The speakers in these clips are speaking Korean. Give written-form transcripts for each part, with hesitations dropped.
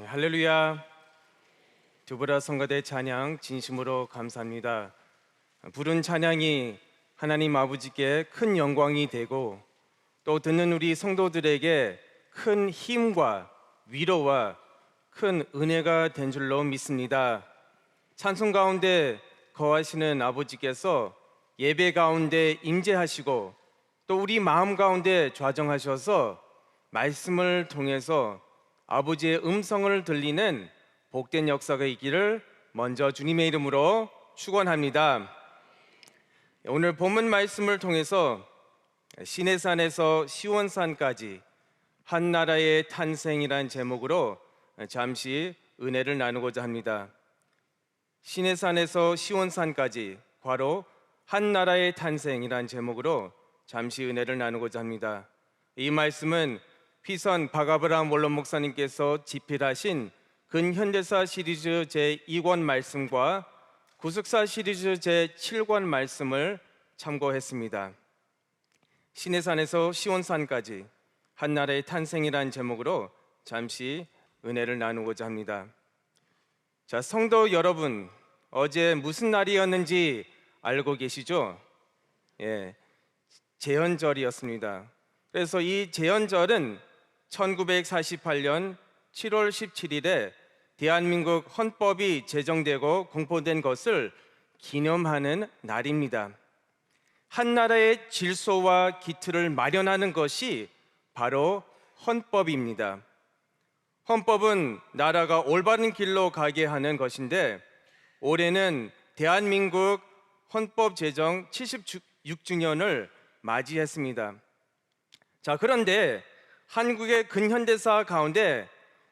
할렐루야. 두브라 성가대 찬양 진심으로 감사합니다. 부른 찬양이 하나님 아버지께 큰 영광이 되고 또 듣는 우리 성도들에게 큰 힘과 위로와 큰 은혜가 된 줄로 믿습니다. 찬송 가운데 거하시는 아버지께서 예배 가운데 임재하시고 또 우리 마음 가운데 좌정하셔서 말씀을 통해서 아버지의 음성을 들리는 복된 역사가 있기를 먼저 주님의 이름으로 축원합니다. 오늘 본문 말씀을 통해서 시내산에서 시온산까지 한 나라의 탄생이란 제목으로 잠시 은혜를 나누고자 합니다. 시내산에서 시온산까지 괄호 한 나라의 탄생이란 제목으로 잠시 은혜를 나누고자 합니다. 이 말씀은 피선 박아브람 원론 목사님께서 집필하신 근현대사 시리즈 제2권 말씀과 구속사 시리즈 제7권 말씀을 참고했습니다. 시내산에서 시온산까지 한 나라의 탄생이란 제목으로 잠시 은혜를 나누고자 합니다. 자, 성도 여러분, 어제 무슨 날이었는지 알고 계시죠? 제헌절이었습니다. 그래서 이 제헌절은 1948년 7월 17일에 대한민국 헌법이 제정되고 공포된 것을 기념하는 날입니다. 한 나라의 질서와 기틀을 마련하는 것이 바로 헌법입니다. 헌법은 나라가 올바른 길로 가게 하는 것인데 올해는 대한민국 헌법 제정 76주년을 맞이했습니다. 자, 그런데 한국의 근현대사 가운데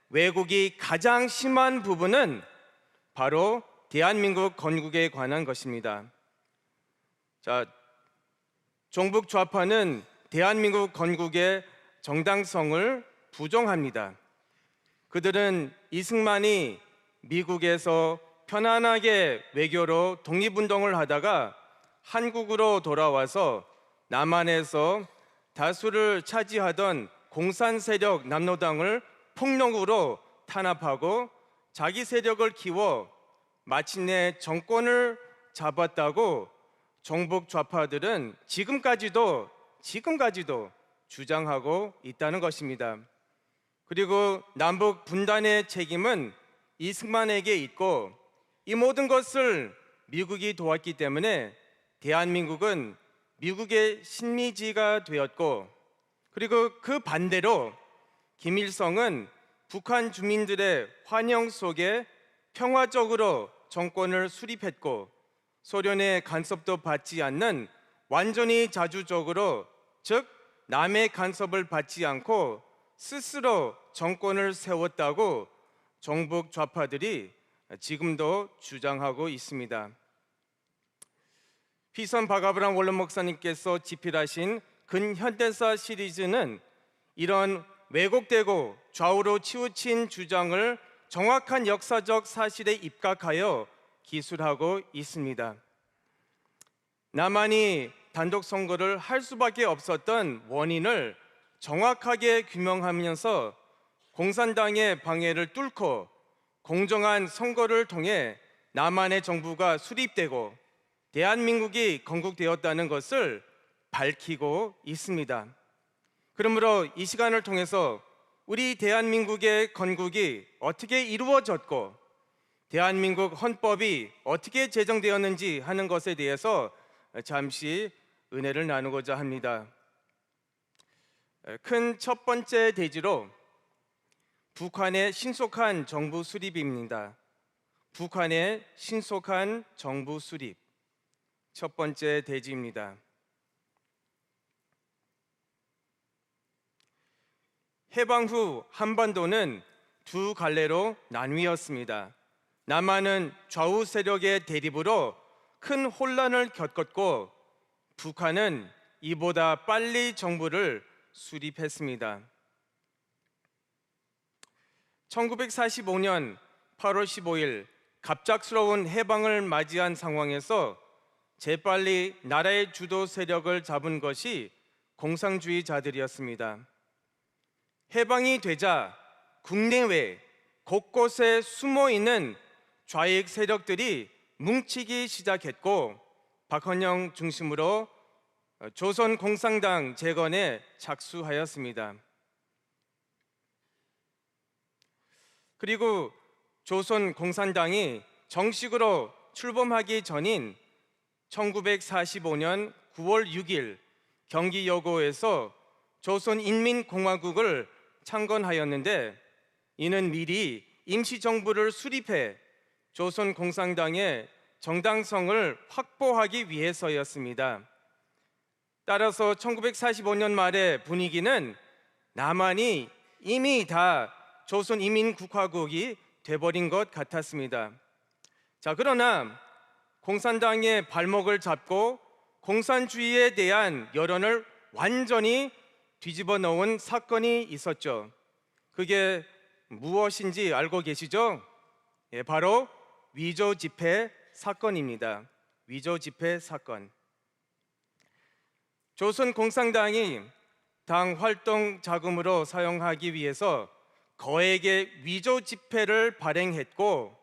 왜곡이 가장 심한 부분은 바로 대한민국 건국에 관한 것입니다. 자, 종북 좌파는 대한민국 건국의 정당성을 부정합니다. 그들은 이승만이 미국에서 편안하게 외교로 독립운동을 하다가 한국으로 돌아와서 남한에서 다수를 차지하던 공산 세력 남로당을 폭력으로 탄압하고 자기 세력을 키워 마침내 정권을 잡았다고 종북 좌파들은 지금까지도 주장하고 있다는 것입니다. 그리고 남북 분단의 책임은 이승만에게 있고 이 모든 것을 미국이 도왔기 때문에 대한민국은 미국의 식민지가 되었고, 그리고 그 반대로 김일성은 북한 주민들의 환영 속에 평화적으로 정권을 수립했고 소련의 간섭도 받지 않는 완전히 자주적으로, 즉 남의 간섭을 받지 않고 스스로 정권을 세웠다고 종북 좌파들이 지금도 주장하고 있습니다. 피선 박아브람 원론 목사님께서 집필하신 근현대사 시리즈는 이런 왜곡되고 좌우로 치우친 주장을 정확한 역사적 사실에 입각하여 기술하고 있습니다. 남한이 단독 선거를 할 수밖에 없었던 원인을 정확하게 규명하면서 공산당의 방해를 뚫고 공정한 선거를 통해 남한의 정부가 수립되고 대한민국이 건국되었다는 것을 밝히고 있습니다. 그러므로 이 시간을 통해서 우리 대한민국의 건국이 어떻게 이루어졌고 대한민국 헌법이 어떻게 제정되었는지 하는 것에 대해서 잠시 은혜를 나누고자 합니다. 큰 첫 번째 대지로 북한의 신속한 정부 수립입니다. 북한의 신속한 정부 수립, 첫 번째 대지입니다. 해방 후 한반도는 두 갈래로 나뉘었습니다. 남한은 좌우 세력의 대립으로 큰 혼란을 겪었고 북한은 이보다 빨리 정부를 수립했습니다. 1945년 8월 15일 갑작스러운 해방을 맞이한 상황에서 재빨리 나라의 주도 세력을 잡은 것이 공산주의자들이었습니다. 해방이 되자 국내외 곳곳에 숨어 있는 좌익 세력들이 뭉치기 시작했고 박헌영 중심으로 조선 공산당 재건에 착수하였습니다. 그리고 조선 공산당이 정식으로 출범하기 전인 1945년 9월 6일 경기 여고에서 조선인민공화국을 창건하였는데, 이는 미리 임시정부를 수립해 조선공산당의 정당성을 확보하기 위해서였습니다. 따라서 1945년 말의 분위기는 남한이 이미 다 조선인민국화국이 돼버린 것 같았습니다. 그러나 공산당의 발목을 잡고 공산주의에 대한 여론을 완전히 뒤집어 놓은 사건이 있었죠. 그게 무엇인지 알고 계시죠? 바로 위조 지폐 사건입니다. 위조 지폐 사건. 조선 공산당이 당 활동 자금으로 사용하기 위해서 거액의 위조 지폐를 발행했고,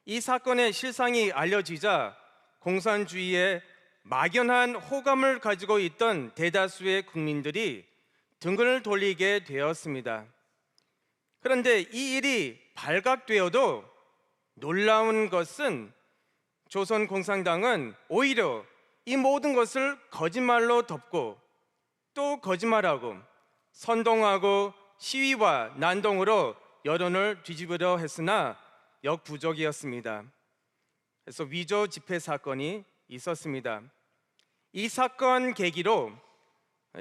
이 사건의 실상이 알려지자 공산주의에 막연한 호감을 가지고 있던 대다수의 국민들이 등을 돌리게 되었습니다. 그런데 이 일이 발각되어도 놀라운 것은 조선 공산당은 오히려 이 모든 것을 거짓말로 덮고 또 거짓말하고 선동하고 시위와 난동으로 여론을 뒤집으려 했으나 역부족이었습니다. 그래서 위조 지폐 사건이 있었습니다. 이 사건 계기로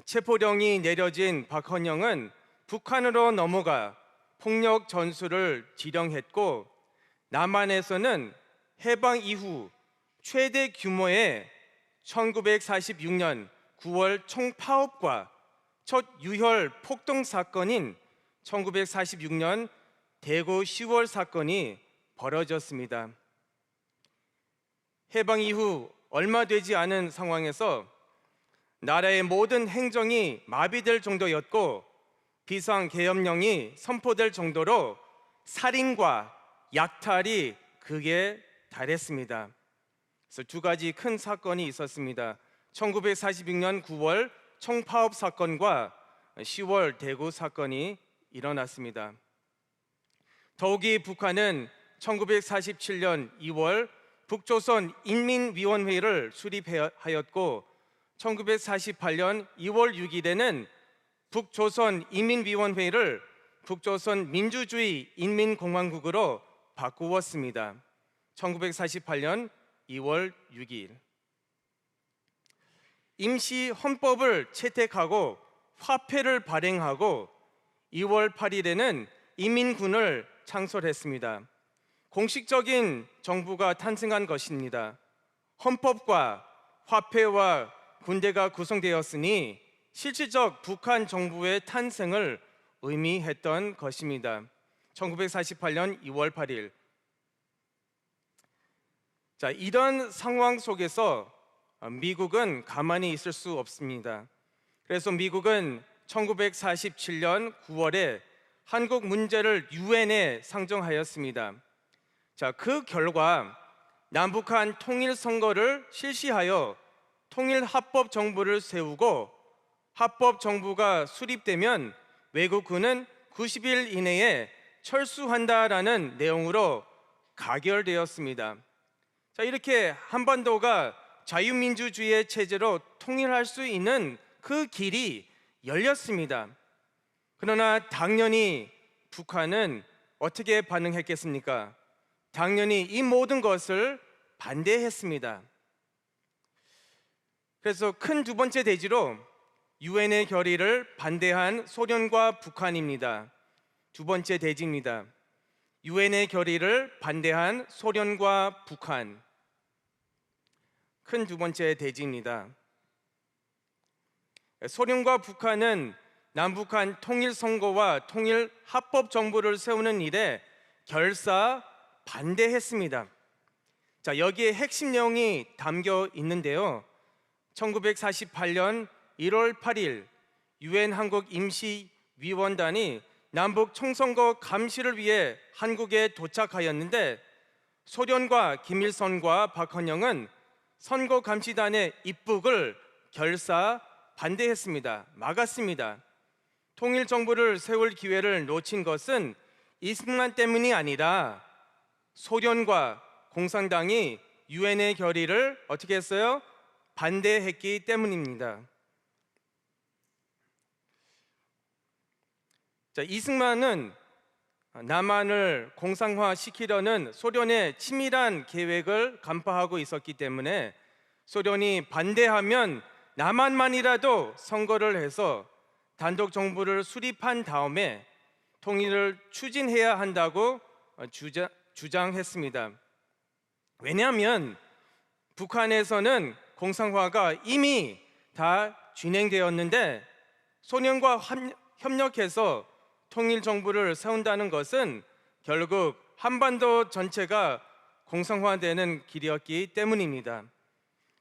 체포령이 내려진 박헌영은 북한으로 넘어가 폭력 전술을 지령했고, 남한에서는 해방 이후 최대 규모의 1946년 9월 총파업과 첫 유혈 폭동 사건인 1946년 대구 10월 사건이 벌어졌습니다. 해방 이후 얼마 되지 않은 상황에서 나라의 모든 행정이 마비될 정도였고 비상계엄령이 선포될 정도로 살인과 약탈이 극에 달했습니다. 그래서 두 가지 큰 사건이 있었습니다. 1946년 9월 총파업 사건과 10월 대구 사건이 일어났습니다. 더욱이 북한은 1947년 2월 북조선 인민위원회를 수립하였고 1948년 2월 6일에는 북조선 인민위원회를 북조선 민주주의 인민공화국으로 바꾸었습니다. 1948년 2월 6일. 임시 헌법을 채택하고 화폐를 발행하고 2월 8일에는 인민군을 창설했습니다. 공식적인 정부가 탄생한 것입니다. 헌법과 화폐와 군대가 구성되었으니 실질적 북한 정부의 탄생을 의미했던 것입니다. 1948년 2월 8일. 이런 상황 속에서 미국은 가만히 있을 수 없습니다. 그래서 미국은 1947년 9월에 한국 문제를 유엔에 상정하였습니다. 그 결과 남북한 통일 선거를 실시하여 통일 합법 정부를 세우고 합법 정부가 수립되면 외국군은 90일 이내에 철수한다라는 내용으로 가결되었습니다. 이렇게 한반도가 자유민주주의의 체제로 통일할 수 있는 그 길이 열렸습니다. 그러나 당연히 북한은 어떻게 반응했겠습니까? 당연히 이 모든 것을 반대했습니다. 그래서 큰 두 번째 대지로 유엔의 결의를 반대한 소련과 북한입니다. 두 번째 대지입니다. 유엔의 결의를 반대한 소련과 북한. 큰 두 번째 대지입니다. 소련과 북한은 남북한 통일 선거와 통일 합법 정부를 세우는 일에 결사 반대했습니다. 여기에 핵심 내용이 담겨 있는데요. 1948년 1월 8일 유엔 한국 임시위원단이 남북 총선거 감시를 위해 한국에 도착하였는데 소련과 김일성과 박헌영은 선거 감시단의 입국을 결사 반대했습니다. 막았습니다. 통일 정부를 세울 기회를 놓친 것은 이승만 때문이 아니라 소련과 공산당이 유엔의 결의를 어떻게 했어요? 반대했기 때문입니다. 이승만은 남한을 공산화시키려는 소련의 치밀한 계획을 간파하고 있었기 때문에 소련이 반대하면 남한만이라도 선거를 해서 단독 정부를 수립한 다음에 통일을 추진해야 한다고 주장했습니다. 왜냐하면 북한에서는 공산화가 이미 다 진행되었는데 소련과 협력해서 통일 정부를 세운다는 것은 결국 한반도 전체가 공산화되는 길이었기 때문입니다.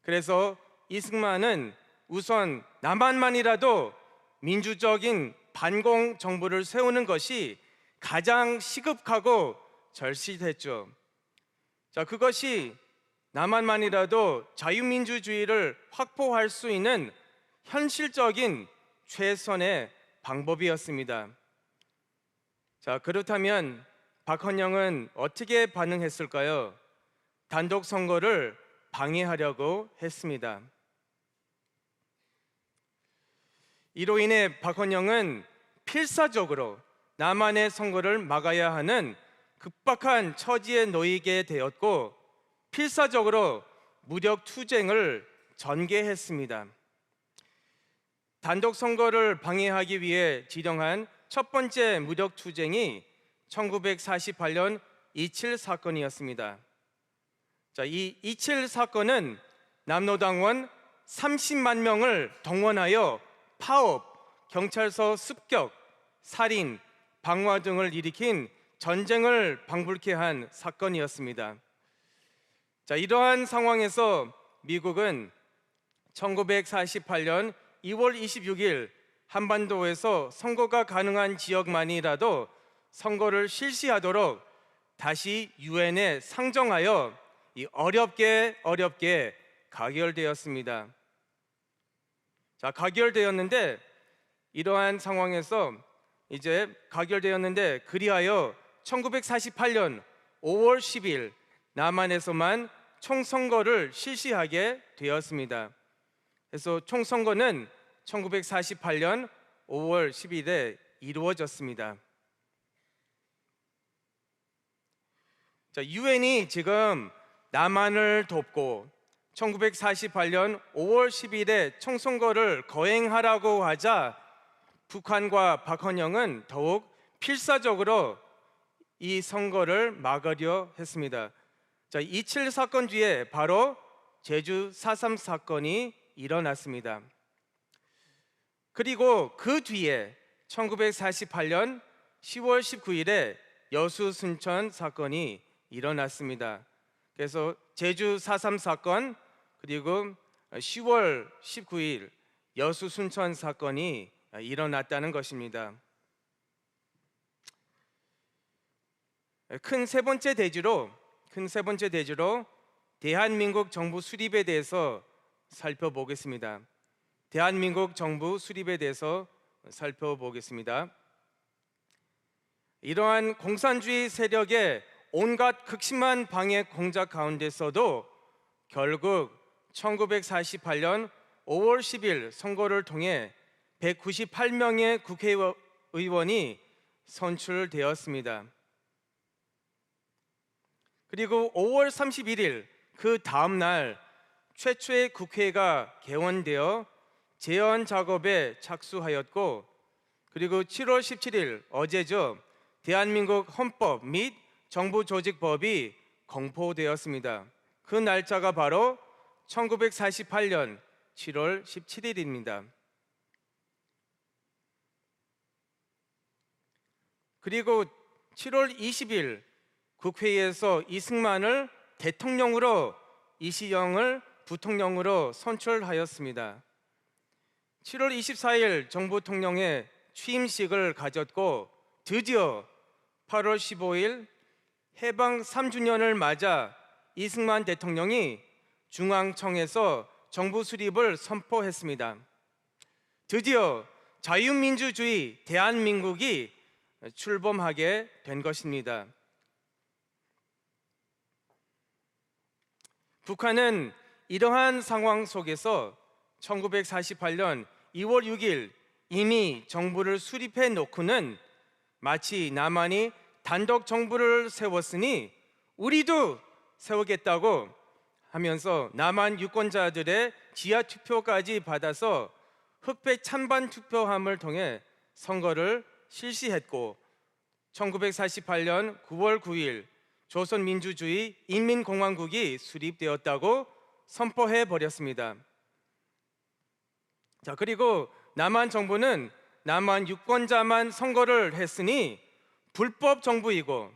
그래서 이승만은 우선 남한만이라도 민주적인 반공 정부를 세우는 것이 가장 시급하고 절실했죠. 그것이 남한만이라도 자유민주주의를 확보할 수 있는 현실적인 최선의 방법이었습니다. 그렇다면 박헌영은 어떻게 반응했을까요? 단독 선거를 방해하려고 했습니다. 이로 인해 박헌영은 필사적으로 남한의 선거를 막아야 하는 급박한 처지에 놓이게 되었고 필사적으로 무력 투쟁을 전개했습니다. 단독 선거를 방해하기 위해 지령한 첫 번째 무력 투쟁이 1948년 27 사건이었습니다. 이 27 사건은 남로당원 30만 명을 동원하여 파업, 경찰서 습격, 살인, 방화 등을 일으킨 전쟁을 방불케 한 사건이었습니다. 이러한 상황에서 미국은 1948년 2월 26일 한반도에서 선거가 가능한 지역만이라도 선거를 실시하도록 다시 유엔에 상정하여 어렵게 가결되었습니다. 가결되었는데 이러한 상황에서 이제 가결되었는데 그리하여 1948년 5월 10일 남한에서만 총선거를 실시하게 되었습니다. 그래서 총선거는 1948년 5월 10일에 이루어졌습니다. 유엔이 지금 남한을 돕고 1948년 5월 10일에 총선거를 거행하라고 하자 북한과 박헌영은 더욱 필사적으로 이 선거를 막으려 했습니다. 27 사건 뒤에 바로 제주 4.3 사건이 일어났습니다. 그리고 그 뒤에 1948년 10월 19일에 여수 순천 사건이 일어났습니다. 그래서 제주 4.3 사건 그리고 10월 19일 여수 순천 사건이 일어났다는 것입니다. 큰 세 번째 대지로 대한민국 정부 수립에 대해서 살펴보겠습니다. 대한민국 정부 수립에 대해서 살펴보겠습니다. 이러한 공산주의 세력의 온갖 극심한 방해 공작 가운데서도 결국 1948년 5월 10일 선거를 통해 198명의 국회의원이 선출되었습니다. 그리고 5월 31일 그 다음 날 최초의 국회가 개원되어 재원 작업에 착수하였고 그리고 7월 17일 어제죠. 대한민국 헌법 및 정부조직법이 공포되었습니다. 그 날짜가 바로 1948년 7월 17일입니다. 그리고 7월 20일 국회에서 이승만을 대통령으로 이시영을 부통령으로 선출하였습니다. 7월 24일 정부 통령의 취임식을 가졌고 드디어 8월 15일 해방 3주년을 맞아 이승만 대통령이 중앙청에서 정부 수립을 선포했습니다. 드디어 자유민주주의 대한민국이 출범하게 된 것입니다. 북한은 이러한 상황 속에서 1948년 2월 6일 이미 정부를 수립해 놓고는 마치 남한이 단독 정부를 세웠으니 우리도 세우겠다고 하면서 남한 유권자들의 지하 투표까지 받아서 흑백 찬반 투표함을 통해 선거를 실시했고 1948년 9월 9일 조선민주주의 인민공화국이 수립되었다고 선포해 버렸습니다. 자, 그리고 남한 정부는 남한 유권자만 선거를 했으니 불법 정부이고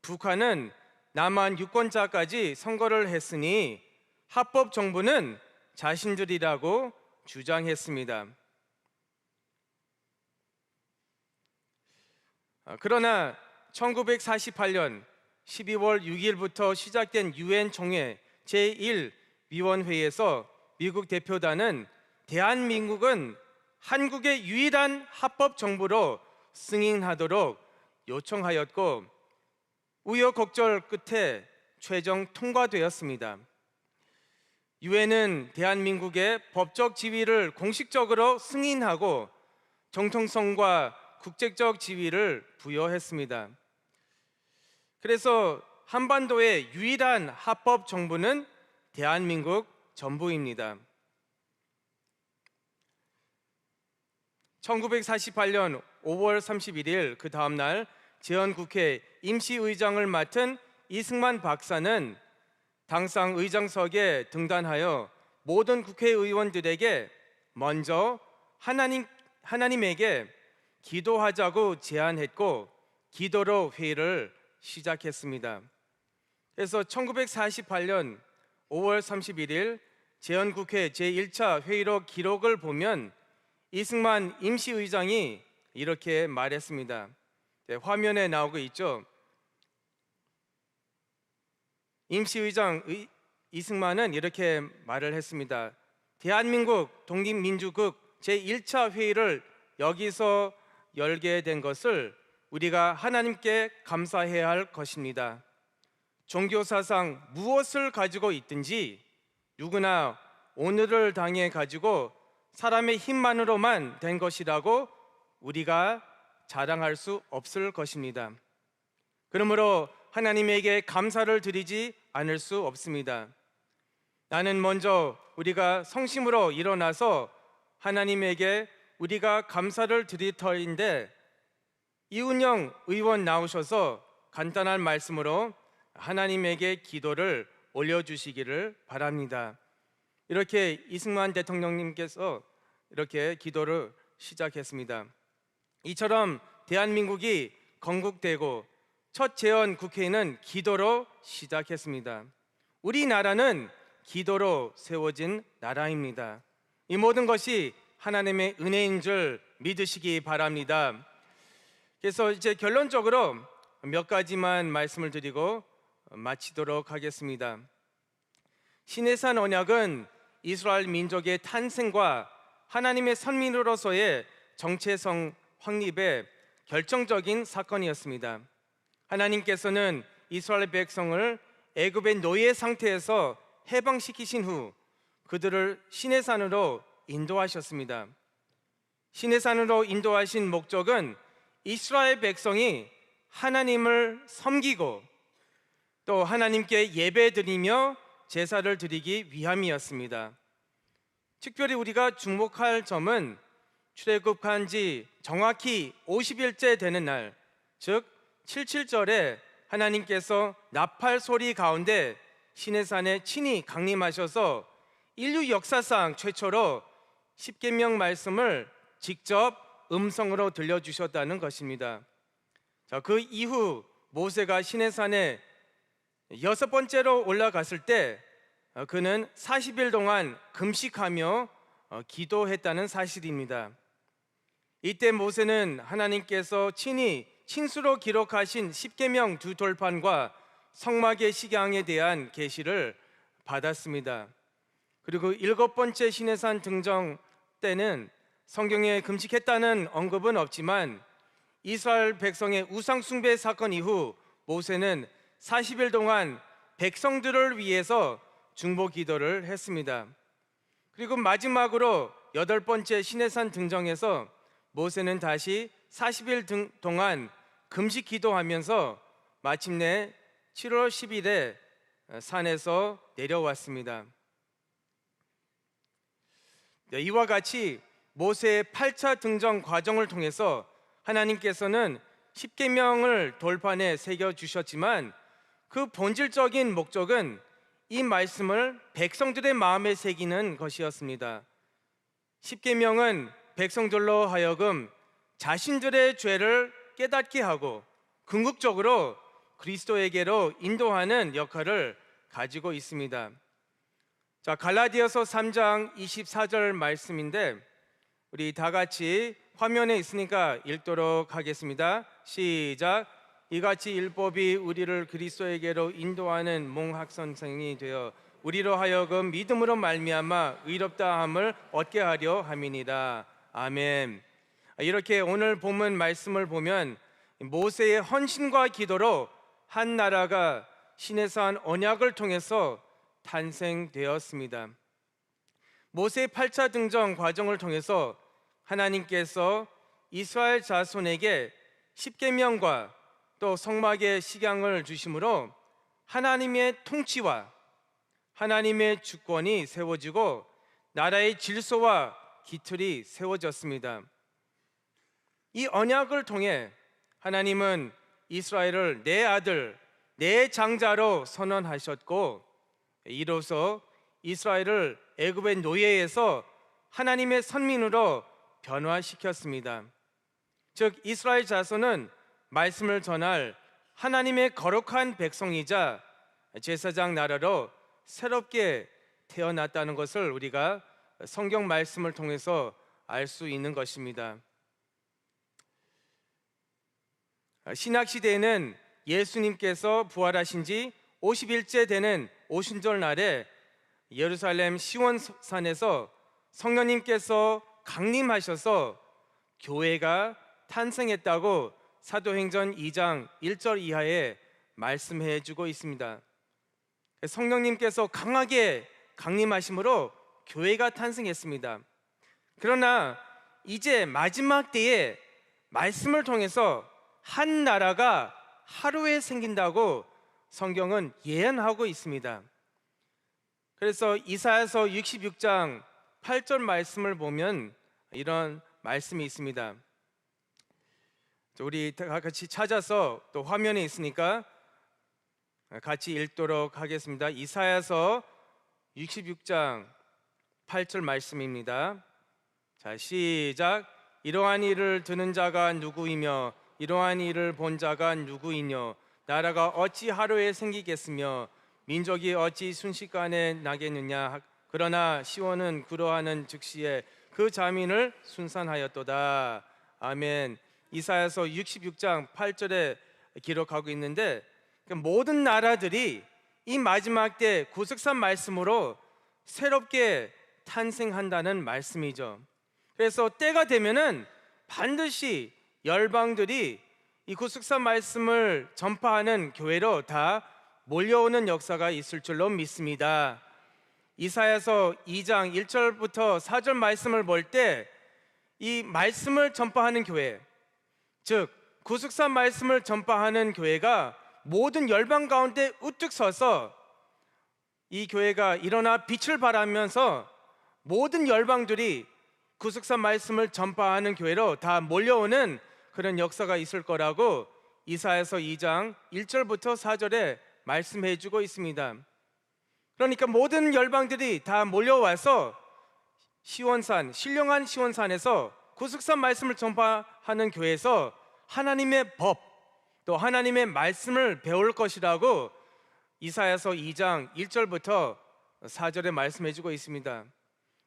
북한은 남한 유권자까지 선거를 했으니 합법 정부는 자신들이라고 주장했습니다. 그러나 1948년 12월 6일부터 시작된 유엔 총회 제1위원회에서 미국 대표단은 대한민국은 한국의 유일한 합법 정부로 승인하도록 요청하였고 우여곡절 끝에 최종 통과되었습니다. 유엔은 대한민국의 법적 지위를 공식적으로 승인하고 정통성과 국제적 지위를 부여했습니다. 그래서 한반도의 유일한 합법 정부는 대한민국 정부입니다. 1948년 5월 31일 그 다음 날 재헌국회 임시의장을 맡은 이승만 박사는 당상 의장석에 등단하여 모든 국회의원들에게 먼저 하나님에게 기도하자고 제안했고 기도로 회의를 시작했습니다. 그래서 1948년 5월 31일 재헌국회 제1차 회의록 기록을 보면 이승만 임시의장이 이렇게 말했습니다. 네, 화면에 나오고 있죠. 임시의장 이승만은 이렇게 말을 했습니다. 대한민국 독립민주국 제1차 회의를 여기서 열게 된 것을 우리가 하나님께 감사해야 할 것입니다. 종교사상 무엇을 가지고 있든지 누구나 오늘을 당해 가지고 사람의 힘만으로만 된 것이라고 우리가 자랑할 수 없을 것입니다. 그러므로 하나님에게 감사를 드리지 않을 수 없습니다. 나는 먼저 우리가 성심으로 일어나서 하나님에게 우리가 감사를 드릴 터인데 이은영 의원 나오셔서 간단한 말씀으로 하나님에게 기도를 올려주시기를 바랍니다. 이렇게 이승만 대통령님께서 이렇게 기도를 시작했습니다. 이처럼 대한민국이 건국되고 첫 재헌 국회는 기도로 시작했습니다. 우리나라는 기도로 세워진 나라입니다. 이 모든 것이 하나님의 은혜인 줄 믿으시기 바랍니다. 그래서 이제 결론적으로 몇 가지만 말씀을 드리고 마치도록 하겠습니다. 시내산 언약은 이스라엘 민족의 탄생과 하나님의 선민으로서의 정체성 확립의 결정적인 사건이었습니다. 하나님께서는 이스라엘 백성을 애굽의 노예 상태에서 해방시키신 후 그들을 시내산으로 인도하셨습니다. 시내산으로 인도하신 목적은 이스라엘 백성이 하나님을 섬기고 또 하나님께 예배드리며 제사를 드리기 위함이었습니다. 특별히 우리가 주목할 점은 출애굽한 지 정확히 50일째 되는 날, 즉 77절에 하나님께서 나팔 소리 가운데 시내산에 친히 강림하셔서 인류 역사상 최초로 십계명 말씀을 직접 음성으로 들려주셨다는 것입니다. 자, 그 이후 모세가 시내산에 6번째로 올라갔을 때 그는 40일 동안 금식하며 기도했다는 사실입니다. 이때 모세는 하나님께서 친히 친수로 기록하신 십계명 두 돌판과 성막의 식양에 대한 계시를 받았습니다. 그리고 일곱 번째 시내산 등정 때는 성경에 금식했다는 언급은 없지만 이스라엘 백성의 우상 숭배 사건 이후 모세는 40일 동안 백성들을 위해서 중보 기도를 했습니다. 그리고 마지막으로 여덟 번째 시내산 등정에서 모세는 다시 40일 동안 금식 기도하면서 마침내 7월 10일에 산에서 내려왔습니다. 이와 같이 모세의 8차 등정 과정을 통해서 하나님께서는 십계명을 돌판에 새겨 주셨지만 그 본질적인 목적은 이 말씀을 백성들의 마음에 새기는 것이었습니다. 십계명은 백성들로 하여금 자신들의 죄를 깨닫게 하고 궁극적으로 그리스도에게로 인도하는 역할을 가지고 있습니다. 자, 갈라디아서 3장 24절 말씀인데 우리 다 같이 화면에 있으니까 읽도록 하겠습니다. 시작. 이같이 율법이 우리를 그리스도에게로 인도하는 몽학선생이 되어 우리로 하여금 믿음으로 말미암아 의롭다함을 얻게 하려 함이니라. 아멘. 이렇게 오늘 본문 말씀을 보면 모세의 헌신과 기도로 한 나라가 시내산 언약을 통해서 탄생되었습니다. 모세의 8차 등정 과정을 통해서 하나님께서 이스라엘 자손에게 십계명과 또 성막의 식양을 주심으로 하나님의 통치와 하나님의 주권이 세워지고 나라의 질서와 기틀이 세워졌습니다. 이 언약을 통해 하나님은 이스라엘을 내 아들, 내 장자로 선언하셨고 이로써 이스라엘을 애굽의 노예에서 하나님의 선민으로 변화시켰습니다. 즉 이스라엘 자손은 말씀을 전할 하나님의 거룩한 백성이자 제사장 나라로 새롭게 태어났다는 것을 우리가 성경 말씀을 통해서 알 수 있는 것입니다. 신약 시대에는 예수님께서 부활하신 지 50일째 되는 오순절 날에 예루살렘 시온산에서 성령님께서 강림하셔서 교회가 탄생했다고 사도행전 2장 1절 이하에 말씀해 주고 있습니다. 성령님께서 강하게 강림하심으로 교회가 탄생했습니다. 그러나 이제 마지막 때에 말씀을 통해서 한 나라가 하루에 생긴다고 성경은 예언하고 있습니다. 그래서 이사야서 66장 8절 말씀을 보면 이런 말씀이 있습니다. 우리 다 같이 찾아서 또 화면에 있으니까 같이 읽도록 하겠습니다. 이사야서 66장 8절 말씀입니다. 자, 시작. 이러한 일을 듣는 자가 누구이며 이러한 일을 본 자가 누구이뇨? 나라가 어찌 하루에 생기겠으며 민족이 어찌 순식간에 나겠느냐? 그러나 시온은 구로하는 즉시에 그 자민을 순산하였도다. 아멘. 이사야서 66장 8절에 기록하고 있는데 모든 나라들이 이 마지막 때 구속산 말씀으로 새롭게 탄생한다는 말씀이죠. 그래서 때가 되면은 반드시 열방들이 이 구속산 말씀을 전파하는 교회로 다 몰려오는 역사가 있을 줄로 믿습니다. 이사야서 2장 1절부터 4절 말씀을 볼 때 이 말씀을 전파하는 교회, 즉 구속산 말씀을 전파하는 교회가 모든 열방 가운데 우뚝 서서 이 교회가 일어나 빛을 발하면서 모든 열방들이 구속산 말씀을 전파하는 교회로 다 몰려오는 그런 역사가 있을 거라고 이사야서 2장 1절부터 4절에 말씀해 주고 있습니다. 그러니까 모든 열방들이 다 몰려와서 시온산, 신령한 시온산에서 구속산 말씀을 전파하는 교회에서 하나님의 법, 또 하나님의 말씀을 배울 것이라고 이사야서 2장 1절부터 4절에 말씀해 주고 있습니다.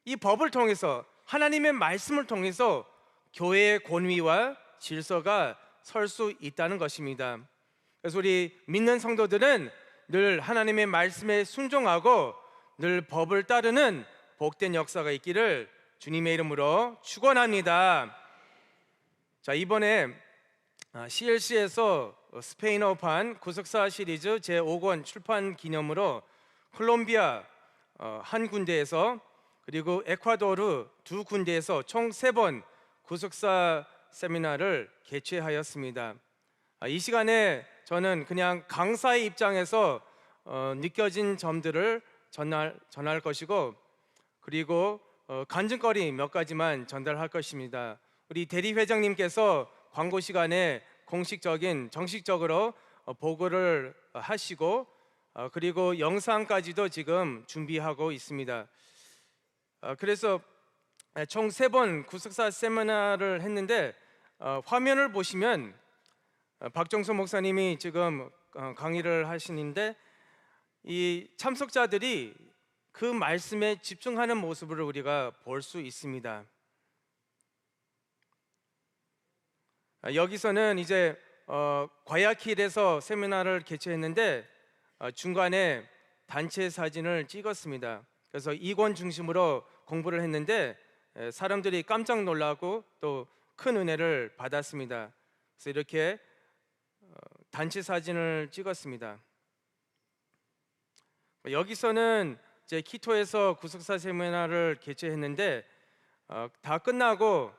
이 법을 통해서 하나님의 말씀을 통해서 교회의 권위와 질서가 설 수 있다는 것입니다. 그래서 우리 믿는 성도들은 늘 하나님의 말씀에 순종하고 늘 법을 따르는 복된 역사가 있기를 주님의 이름으로 축원합니다. 자, 이번에 CLC에서 스페인어판 구속사 시리즈 제5권 출판 기념으로 콜롬비아 한 군데에서 그리고 에콰도르 두 군데에서 총 3번 구속사 세미나를 개최하였습니다. 이 시간에 저는 그냥 강사의 입장에서 느껴진 점들을 전할 것이고, 그리고 간증거리 몇 가지만 전달할 것입니다. 우리 대리 회장님께서 광고 시간에 정식적으로 보고를 하시고, 그리고 영상까지도 지금 준비하고 있습니다. 그래서 총 3번 구속사 세미나를 했는데, 화면을 보시면 박정수 목사님이 지금 강의를 하시는데, 이 참석자들이 그 말씀에 집중하는 모습을 우리가 볼 수 있습니다. 여기서는 이제 과야킬에서 세미나를 개최했는데 중간에 단체 사진을 찍었습니다. 그래서 이권 중심으로 공부를 했는데 사람들이 깜짝 놀라고 또 큰 은혜를 받았습니다. 그래서 이렇게 단체 사진을 찍었습니다. 여기서는 이제 키토에서 구속사 세미나를 개최했는데 다 끝나고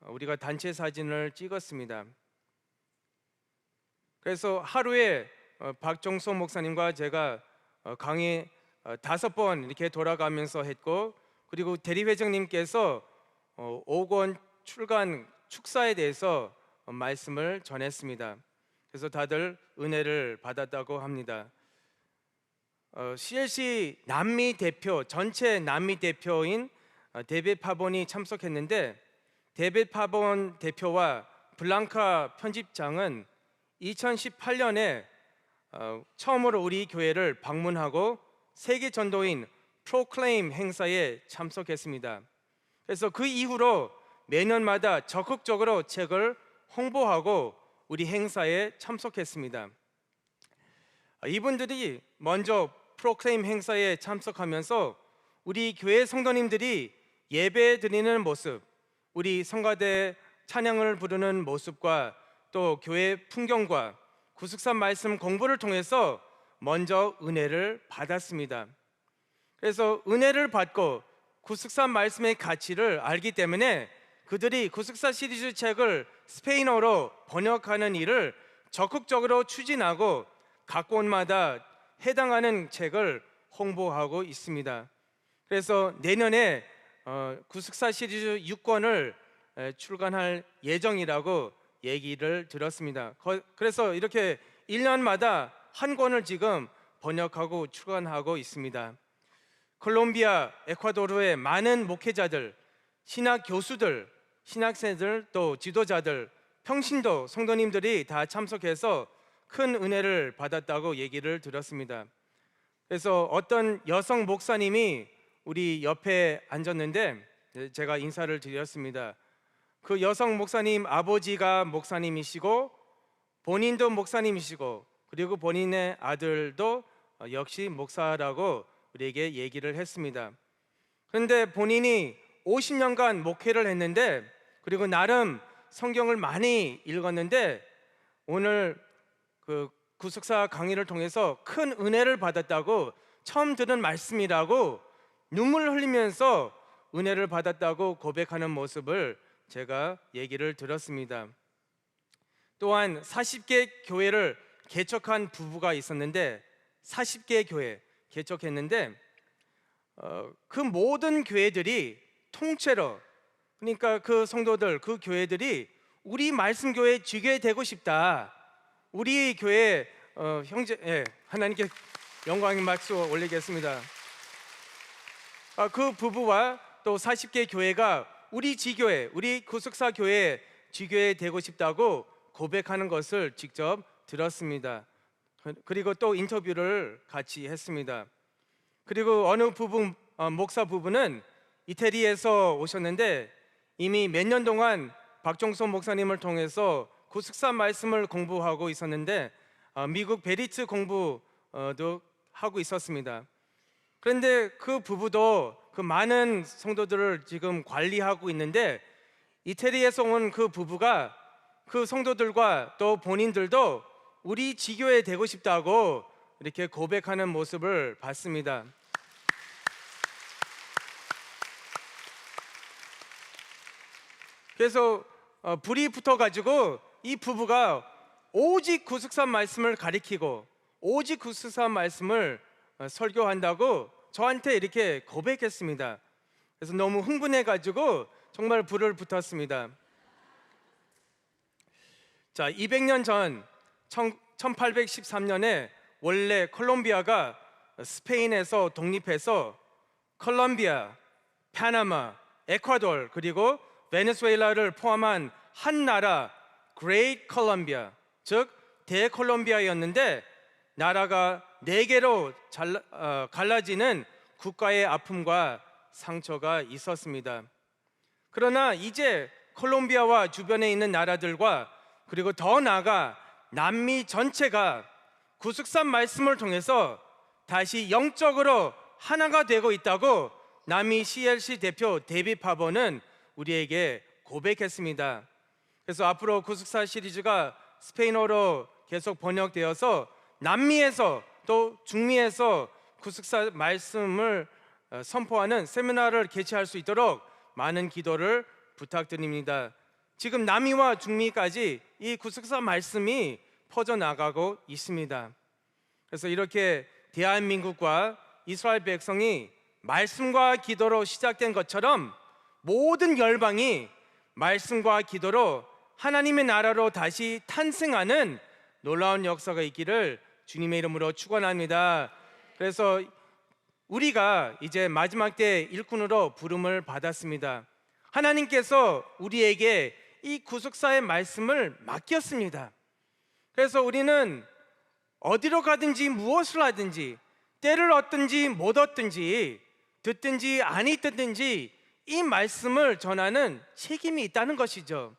우리가 단체 사진을 찍었습니다. 그래서 하루에 박정소 목사님과 제가 강의 5번 이렇게 돌아가면서 했고, 그리고 대리회장님께서 5권 출간 축사에 대해서 말씀을 전했습니다. 그래서 다들 은혜를 받았다고 합니다. CLC 남미 대표, 전체 남미 대표인 데빗 파본이 참석했는데, 데빗 파본 대표와 블랑카 편집장은 2018년에 처음으로 우리 교회를 방문하고 세계 전도인 프로클레임 행사에 참석했습니다. 그래서 그 이후로 매년마다 적극적으로 책을 홍보하고 우리 행사에 참석했습니다. 이분들이 먼저 프로클레임 행사에 참석하면서 우리 교회 성도님들이 예배 드리는 모습, 우리 성가대 찬양을 부르는 모습과 또 교회 풍경과 구속사 말씀 공부를 통해서 먼저 은혜를 받았습니다. 그래서 은혜를 받고 구속사 말씀의 가치를 알기 때문에 그들이 구속사 시리즈 책을 스페인어로 번역하는 일을 적극적으로 추진하고 각 곳마다 해당하는 책을 홍보하고 있습니다. 그래서 내년에 구속사 시리즈 6권을 출간할 예정이라고 얘기를 들었습니다. 그래서 이렇게 1년마다 한 권을 지금 번역하고 출간하고 있습니다. 콜롬비아, 에콰도르의 많은 목회자들, 신학 교수들, 신학생들, 또 지도자들, 평신도 성도님들이 다 참석해서 큰 은혜를 받았다고 얘기를 들었습니다. 그래서 어떤 여성 목사님이 우리 옆에 앉았는데 제가 인사를 드렸습니다. 그 여성 목사님 아버지가 목사님이시고 본인도 목사님이시고 그리고 본인의 아들도 역시 목사라고 우리에게 얘기를 했습니다. 그런데 본인이 50년간 목회를 했는데, 그리고 나름 성경을 많이 읽었는데 오늘 그 구속사 강의를 통해서 큰 은혜를 받았다고, 처음 들은 말씀이라고 눈물을 흘리면서 은혜를 받았다고 고백하는 모습을 제가 얘기를 들었습니다. 또한 40개 교회를 개척한 부부가 있었는데, 40개 교회 개척했는데 그 모든 교회들이 통째로, 그러니까 그 성도들, 그 교회들이 우리 말씀교회 지교회 되고 싶다, 우리 교회 형제, 하나님께 영광의 박수 올리겠습니다. 그 부부와 또 40개 교회가 우리 지교회, 우리 구속사 교회 지교회 되고 싶다고 고백하는 것을 직접 들었습니다. 그리고 또 인터뷰를 같이 했습니다. 그리고 어느 부부, 목사 부부는 이태리에서 오셨는데 이미 몇 년 동안 박종선 목사님을 통해서 구속사 말씀을 공부하고 있었는데 미국 베리트 공부도 하고 있었습니다. 그런데 그 부부도 그 많은 성도들을 지금 관리하고 있는데 이태리에서 온 그 부부가 그 성도들과 또 본인들도 우리 지교회 되고 싶다고 이렇게 고백하는 모습을 봤습니다. 그래서 불이 붙어가지고 이 부부가 오직 구속사 말씀을 가리키고 오직 구속사 말씀을 설교한다고 저한테 이렇게 고백했습니다. 그래서 너무 흥분해가지고 정말 불을 붙었습니다. 자, 200년 전 1813년에 원래 콜롬비아가 스페인에서 독립해서 콜롬비아, 파나마, 에콰도르 그리고 베네수엘라를 포함한 한 나라 그레이트 콜롬비아, 즉 대콜롬비아였는데 나라가 4개로 갈라지는 국가의 아픔과 상처가 있었습니다. 그러나 이제 콜롬비아와 주변에 있는 나라들과 그리고 더 나아가 남미 전체가 구속사 말씀을 통해서 다시 영적으로 하나가 되고 있다고 남미 CLC 대표 데이빗 파버는 우리에게 고백했습니다. 그래서 앞으로 구속사 시리즈가 스페인어로 계속 번역되어서 남미에서 또 중미에서 구속사 말씀을 선포하는 세미나를 개최할 수 있도록 많은 기도를 부탁드립니다. 지금 남미와 중미까지 이 구속사 말씀이 퍼져나가고 있습니다. 그래서 이렇게 대한민국과 이스라엘 백성이 말씀과 기도로 시작된 것처럼 모든 열방이 말씀과 기도로 하나님의 나라로 다시 탄생하는 놀라운 역사가 있기를 주님의 이름으로 축원합니다. 그래서 우리가 이제 마지막 때 일꾼으로 부름을 받았습니다. 하나님께서 우리에게 이 구속사의 말씀을 맡겼습니다. 그래서 우리는 어디로 가든지 무엇을 하든지 때를 얻든지 못 얻든지 듣든지 아니 듣든지 이 말씀을 전하는 책임이 있다는 것이죠.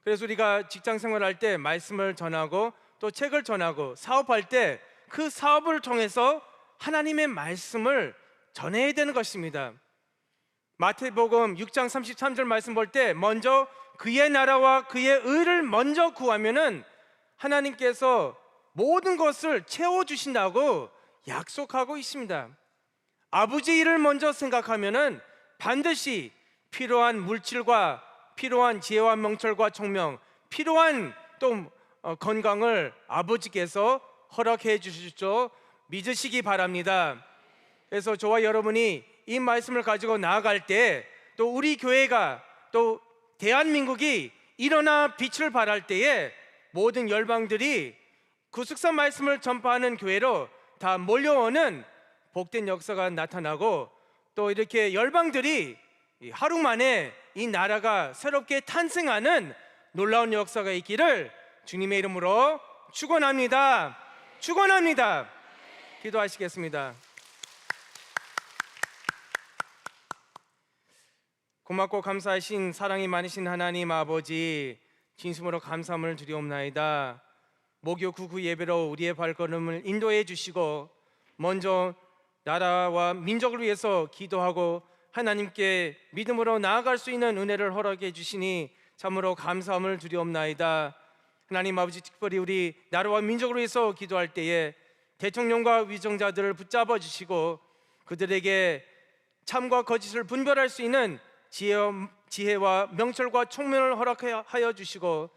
그래서 우리가 직장 생활할 때 말씀을 전하고 또 책을 전하고 사업할 때 그 사업을 통해서 하나님의 말씀을 전해야 되는 것입니다. 마태복음 6장 33절 말씀 볼 때 먼저 그의 나라와 그의 의를 먼저 구하면은 하나님께서 모든 것을 채워주신다고 약속하고 있습니다. 아버지 일을 먼저 생각하면은 반드시 필요한 물질과 필요한 지혜와 명철과 총명, 필요한 또 건강을 아버지께서 허락해 주실 줄 믿으시기 바랍니다. 그래서 저와 여러분이 이 말씀을 가지고 나아갈 때 또 우리 교회가 또 대한민국이 일어나 빛을 발할 때에 모든 열방들이 구속사 말씀을 전파하는 교회로 다 몰려오는 복된 역사가 나타나고 또 이렇게 열방들이 하루 만에 이 나라가 새롭게 탄생하는 놀라운 역사가 있기를 주님의 이름으로 축원합니다. 축원합니다. 기도하시겠습니다. 고맙고 감사하신 사랑이 많으신 하나님 아버지, 진심으로 감사함을 드리옵나이다. 목요 구구 예배로 우리의 발걸음을 인도해 주시고 먼저 나라와 민족을 위해서 기도하고 하나님께 믿음으로 나아갈 수 있는 은혜를 허락해 주시니 참으로 감사함을 드리옵나이다. 하나님 아버지, 특별히 우리 나라와 민족을 위해서 기도할 때에 대통령과 위정자들을 붙잡아 주시고 그들에게 참과 거짓을 분별할 수 있는 지혜와 명철과 총명을 허락하여 주시고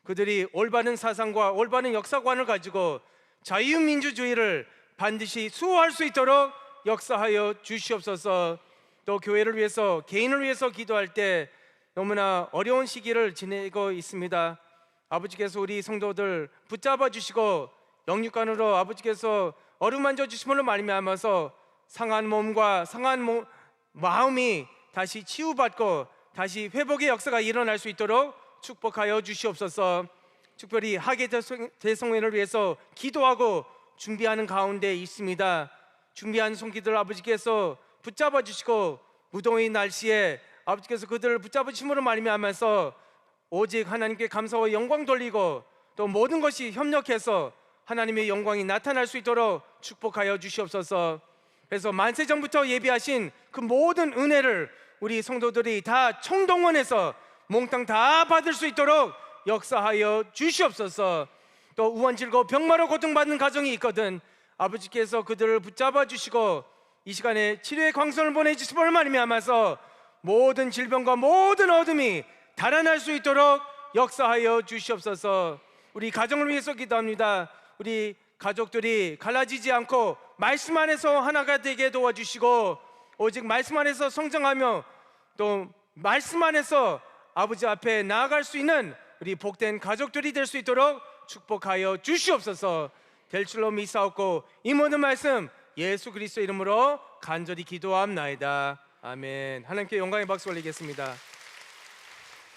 그들이 올바른 사상과 올바른 역사관을 가지고 자유민주주의를 반드시 수호할 수 있도록 역사하여 주시옵소서. 또 교회를 위해서, 개인을 위해서 기도할 때 너무나 어려운 시기를 지내고 있습니다. 아버지께서 우리 성도들 붙잡아 주시고 영육간으로 아버지께서 어루만져 주심으로 말미암아서 상한 몸과 상한 마음이 다시 치유받고 다시 회복의 역사가 일어날 수 있도록 축복하여 주시옵소서. 특별히 하계 대성회를 위해서 기도하고 준비하는 가운데 있습니다. 준비한 손길들 아버지께서 붙잡아 주시고 무더위 날씨에 아버지께서 그들을 붙잡아 주심으로 말미암아서 오직 하나님께 감사와 영광 돌리고 또 모든 것이 협력해서 하나님의 영광이 나타날 수 있도록 축복하여 주시옵소서. 그래서 만세 전부터 예비하신 그 모든 은혜를 우리 성도들이 다 총동원해서 몽땅 다 받을 수 있도록 역사하여 주시옵소서. 또 우원질고 병마로 고통받는 가정이 있거든 아버지께서 그들을 붙잡아 주시고 이 시간에 치료의 광선을 보내주심을 말미암아서 모든 질병과 모든 어둠이 달아날 수 있도록 역사하여 주시옵소서. 우리 가정을 위해서 기도합니다. 우리 가족들이 갈라지지 않고 말씀 안에서 하나가 되게 도와주시고 오직 말씀 안에서 성장하며 또 말씀 안에서 아버지 앞에 나아갈 수 있는 우리 복된 가족들이 될 수 있도록 축복하여 주시옵소서. 될 줄로 믿사옵고 이 모든 말씀 예수 그리스도 이름으로 간절히 기도함나이다. 아멘. 하나님께 영광의 박수 올리겠습니다.